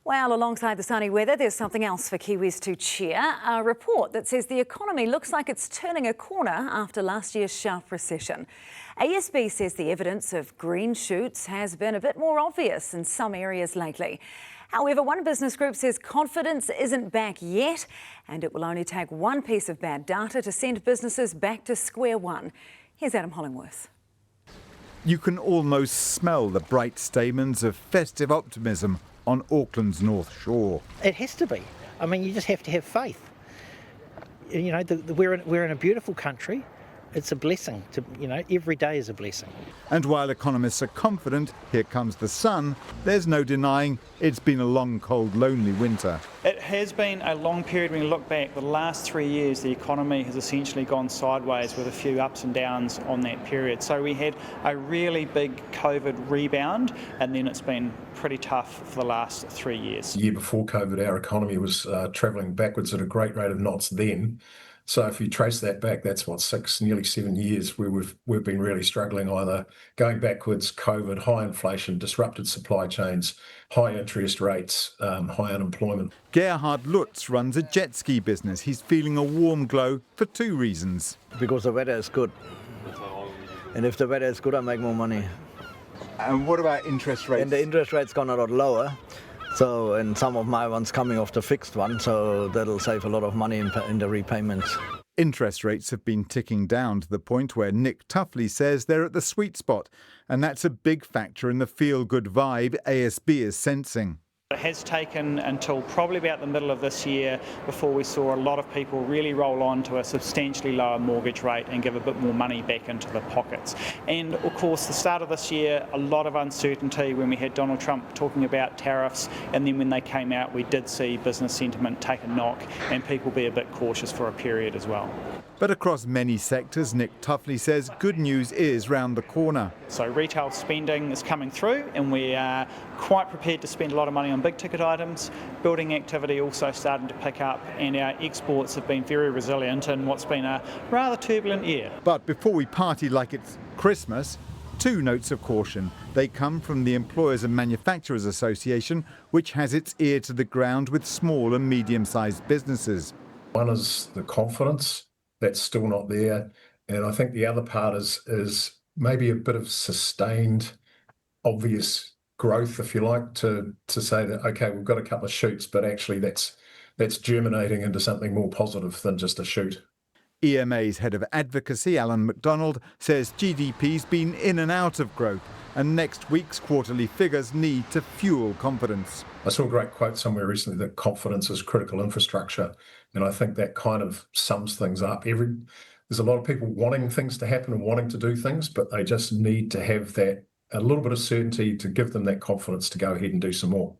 Well, alongside the sunny weather, there's something else for Kiwis to cheer. A report that says the economy looks like it's turning a corner after last year's sharp recession. ASB says the evidence of green shoots has been a bit more obvious in some areas lately. However, one business group says confidence isn't back yet, and it will only take one piece of bad data to send businesses back to square one. Here's Adam Hollingworth. You can almost smell the bright stamens of festive optimism on Auckland's North Shore. It has to be. I mean, you just have to have faith. You know, we're in a beautiful country. It's a blessing. Every day is a blessing. And while economists are confident, here comes the sun, there's no denying it's been a long, cold, lonely winter. It has been a long period. When you look back, the last 3 years, the economy has essentially gone sideways with a few ups and downs on that period. So we had a really big COVID rebound, and then it's been pretty tough for the last 3 years. The year before COVID, our economy was travelling backwards at a great rate of knots then. So if you trace that back, that's what, nearly 7 years where we've been really struggling, either going backwards, COVID, high inflation, disrupted supply chains, high interest rates, high unemployment. Gerhard Lutz runs a jet ski business. He's feeling a warm glow for two reasons. Because the weather is good. And if the weather is good, I make more money. And what about interest rates? And the interest rate's gone a lot lower. So, and some of my ones coming off the fixed one, so that'll save a lot of money in the repayments. Interest rates have been ticking down to the point where Nick Tuffley says they're at the sweet spot, and that's a big factor in the feel-good vibe ASB is sensing. It has taken until probably about the middle of this year before we saw a lot of people really roll on to a substantially lower mortgage rate and give a bit more money back into their pockets. And of course, the start of this year, a lot of uncertainty when we had Donald Trump talking about tariffs, and then when they came out, we did see business sentiment take a knock and people be a bit cautious for a period as well. But across many sectors, Nick Tuffley says good news is round the corner. So retail spending is coming through, and we are quite prepared to spend a lot of money on big ticket items. Building activity also starting to pick up, and our exports have been very resilient in what's been a rather turbulent year. But before we party like it's Christmas, two notes of caution. They come from the Employers and Manufacturers Association, which has its ear to the ground with small and medium-sized businesses. One is the confidence. That's still not there. And I think the other part is maybe a bit of sustained, obvious growth, if you like, to say that, okay, we've got a couple of shoots, but actually that's germinating into something more positive than just a shoot. EMA's head of advocacy, Alan McDonald, says GDP's been in and out of growth, and next week's quarterly figures need to fuel confidence. I saw a great quote somewhere recently that confidence is critical infrastructure, and I think that kind of sums things up. There's a lot of people wanting things to happen and wanting to do things, but they just need to have that a little bit of certainty to give them that confidence to go ahead and do some more.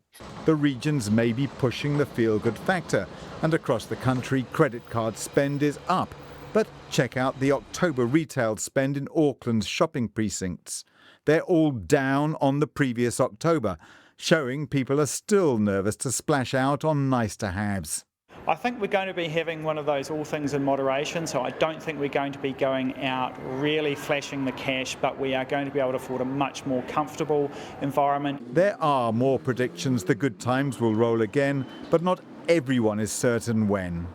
The regions may be pushing the feel-good factor, and across the country, credit card spend is up. But check out the October retail spend in Auckland's shopping precincts. They're all down on the previous October, showing people are still nervous to splash out on nice-to-haves. I think we're going to be having one of those all things in moderation, so I don't think we're going to be going out really flashing the cash, but we are going to be able to afford a much more comfortable environment. There are more predictions the good times will roll again, but not everyone is certain when.